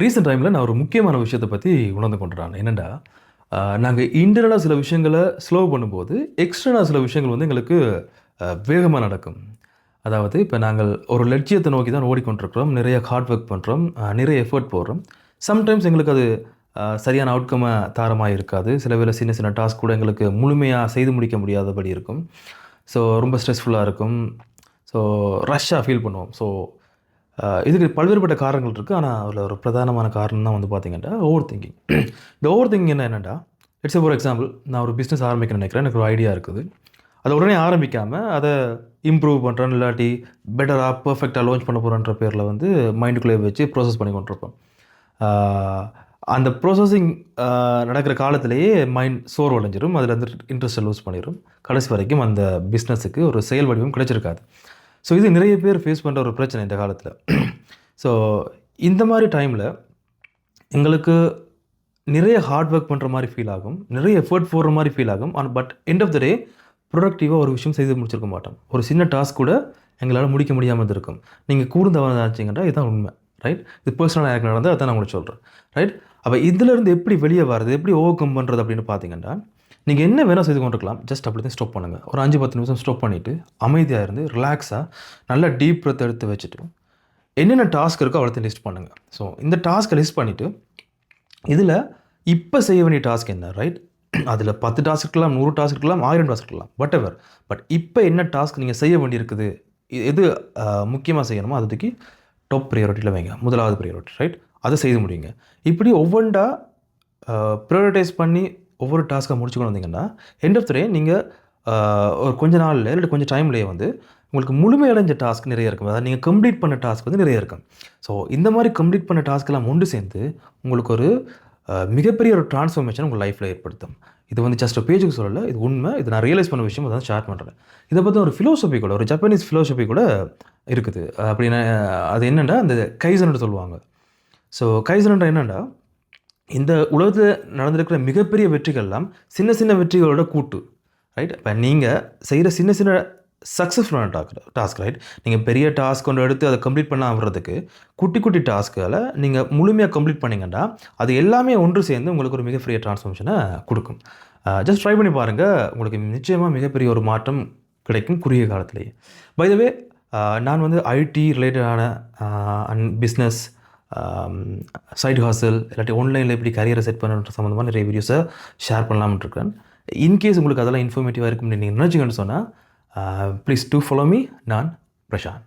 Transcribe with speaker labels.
Speaker 1: Recent டைமில் நான் ஒரு முக்கியமான விஷயத்தை பற்றி உணர்ந்து கொண்டுறான். என்னென்னா, நாங்கள் இன்டர்னலாக சில விஷயங்களை ஸ்லோ பண்ணும்போது, எக்ஸ்டர்னலாக சில விஷயங்கள் வந்து எங்களுக்கு வேகமாக நடக்கும். அதாவது இப்போ நாங்கள் ஒரு லட்சியத்தை நோக்கி தான் ஓடிக்கொண்டிருக்கிறோம். நிறைய ஹார்ட் ஒர்க் பண்ணுறோம். நிறைய எஃபர்ட் போடுறோம். சம்டைம்ஸ் எங்களுக்கு அது சரியான அவுட்கம்மை தாரமாக இருக்காது. சில வேளை சின்ன சின்ன டாஸ்க் கூட எங்களுக்கு முழுமையாக செய்து முடிக்க முடியாதபடி இருக்கும். ஸோ ரொம்ப ஸ்ட்ரெஸ்ஃபுல்லாக இருக்கும். ஸோ ரஷ்ஷாக ஃபீல் பண்ணுவோம். ஸோ இதுக்கு பல்வேறுபட்ட காரணங்கள் இருக்குது. ஆனால் அதில் ஒரு பிரதானமான காரணம் தான் வந்து பார்த்திங்கன்னா ஓவர் திங்கிங். இந்த ஓவர் திங்கிங் என்னென்னா, இட்ஸ் ஃபார் எக்ஸாம்பிள், நான் ஒரு பிஸ்னஸ் ஆரம்பிக்கணும்னு நினைக்கிறேன். எனக்கு ஒரு ஐடியா இருக்குது. அதை உடனே ஆரம்பிக்காமல் அதை இம்ப்ரூவ் பண்ணுறேன், இல்லாட்டி பெட்டராக பர்ஃபெக்டாக லான்ச் பண்ண போகிறேன்ற பேரில் வந்து மைண்டுக்குள்ளே வச்சு ப்ராசஸ் பண்ணி கொண்டிருப்போம். அந்த ப்ராசஸிங் நடக்கிற காலத்திலேயே மைண்ட் சோர்வடைஞ்சிடும். அதில் வந்து இன்ட்ரெஸ்ட்டை லூஸ் பண்ணிடும். கடைசி வரைக்கும் அந்த பிஸ்னஸுக்கு ஒரு செயல் வடிவம் கிடைச்சிருக்காது. ஸோ இது நிறைய பேர் ஃபேஸ் பண்ணுற ஒரு பிரச்சனை இந்த காலத்தில். ஸோ இந்த மாதிரி டைமில் எங்களுக்கு நிறைய ஹார்ட் ஒர்க் பண்ணுற மாதிரி ஃபீல் ஆகும், நிறைய எஃபர்ட் போடுற மாதிரி ஃபீல் ஆகும். பட் எண்ட் ஆஃப் த டே ப்ரொடக்டிவாக ஒரு விஷயம் செய்து முடிச்சிருக்க மாட்டோம். ஒரு சின்ன டாஸ்க் கூட எங்களால் முடிக்க முடியாமல் இருக்கும். நீங்கள் கூர்ந்தவன் ஆச்சுங்கன்னா இதுதான் உண்மை, ரைட்? இது பர்சனலாக எனக்கு நடந்தால் அதான் நான் உங்களுக்கு சொல்கிறேன், ரைட்? அப்போ இதிலேருந்து எப்படி வெளியே வர்றது, எப்படி ஓவர் கம் பண்ணுறது அப்படின்னு பார்த்தீங்கன்னா, நீங்கள் என்ன வேணால் செய்து கொண்டிருக்கலாம். ஜஸ்ட் அப்படி தான் ஸ்டாப் பண்ணுங்கள். ஒரு 5-10 நிமிஷம் ஸ்டாப் பண்ணிவிட்டு அமைதியாக இருந்து ரிலாக்ஸாக நல்லா டீப் பிரெத் எடுத்து வச்சுட்டு என்னென்ன டாஸ்க் இருக்கோ அவ்வளோத்தையும் லிஸ்ட் பண்ணுங்கள். ஸோ இந்த டாஸ்க்கை லிஸ்ட் பண்ணிவிட்டு இதில் இப்போ செய்ய வேண்டிய டாஸ்க் என்ன, ரைட்? அதில் 10 டாஸ்க் இருக்கலாம், 100 டாஸ்க் இருக்கலாம், 1000 டாஸ்க் இருக்கலாம், வாட் எவர். பட் இப்போ என்ன டாஸ்க் நீங்கள் செய்ய வேண்டியிருக்குது, எது முக்கியமாக செய்யணுமோ அதை தூக்கி டாப் ப்ரையாரிட்டியில் வைங்க. முதலாவது ப்ரையாரிட்டி, ரைட்? அதை செய்து முடியுங்க. இப்படி ஒவ்வொன்றா ப்ரையாரிட்டைஸ் பண்ணி ஒவ்வொரு டாஸ்க்காக முடிச்சுக்கொண்டு வந்தீங்கன்னா, எண்ட் ஆஃப் த டே நீங்கள் ஒரு கொஞ்ச நாளில் இல்லை கொஞ்சம் டைம்லேயே வந்து உங்களுக்கு முழுமையடைஞ்ச டாஸ்க் நிறைய இருக்கும். அதாவது நீங்கள் கம்ப்ளீட் பண்ண டாஸ்க் வந்து நிறைய இருக்கும். ஸோ இந்த மாதிரி கம்ப்ளீட் பண்ண டாஸ்க்கெல்லாம் ஒன்று சேர்ந்து உங்களுக்கு ஒரு மிகப்பெரிய ஒரு ட்ரான்ஸ்ஃபர்மேஷன் உங்கள் லைஃப்பில் ஏற்படுத்தும். இது வந்து ஜஸ்ட் பேஜுக்கு சொல்லலை, இது உண்மை. இது நான் ரியலைஸ் பண்ண விஷயம் அதான் ஷேர் பண்ணுறேன். இதை பற்றி ஒரு ஃபிலோசபி கூட, ஒரு ஜப்பனீஸ் ஃபிலோசபி கூட இருக்குது. அப்படின்னா அது என்னென்னா, அந்த கைசன்னு சொல்லுவாங்க. ஸோ கைசன்ன்ற என்னென்னா, இந்த உலகத்தில் நடந்திருக்கிற மிகப்பெரிய வெற்றிகள்லாம் சின்ன சின்ன வெற்றிகளோட கூட்டு, ரைட்? இப்போ நீங்கள் செய்கிற சின்ன சின்ன சக்ஸஸ்ஃபுல்லான டாஸ்க், ரைட்? நீங்கள் பெரிய டாஸ்க் கொண்டு எடுத்து அதை கம்ப்ளீட் பண்ண ஆகிறதுக்கு குட்டி குட்டி டாஸ்க்குகளை நீங்கள் முழுமையாக கம்ப்ளீட் பண்ணிங்கன்னா அது எல்லாமே ஒன்று சேர்ந்து உங்களுக்கு ஒரு மிகப்பெரிய ட்ரான்ஸ்ஃபர்மேஷனை கொடுக்கும். ஜஸ்ட் ட்ரை பண்ணி பாருங்கள். உங்களுக்கு நிச்சயமாக மிகப்பெரிய ஒரு மாற்றம் கிடைக்கும் குறுகிய காலத்திலேயே. பை த வே, நான் வந்து ஐடி ரிலேட்டடான பிஸ்னஸ், சைடு ஹாசல் இல்லாட்டி ஆன்லைனில் எப்படி கரியரை செட் பண்ணுற சம்மந்தமாக நிறைய வீடியோஸை ஷேர் பண்ணலாம்னு இருக்கேன். இன்கேஸ் உங்களுக்கு அதெல்லாம் இன்ஃபர்மேட்டிவாக இருக்கும்னு நீங்கள் நினச்சிங்கன்னு சொன்னால் ப்ளீஸ் டூ ஃபாலோ மீ. நான் பிரசாந்த்.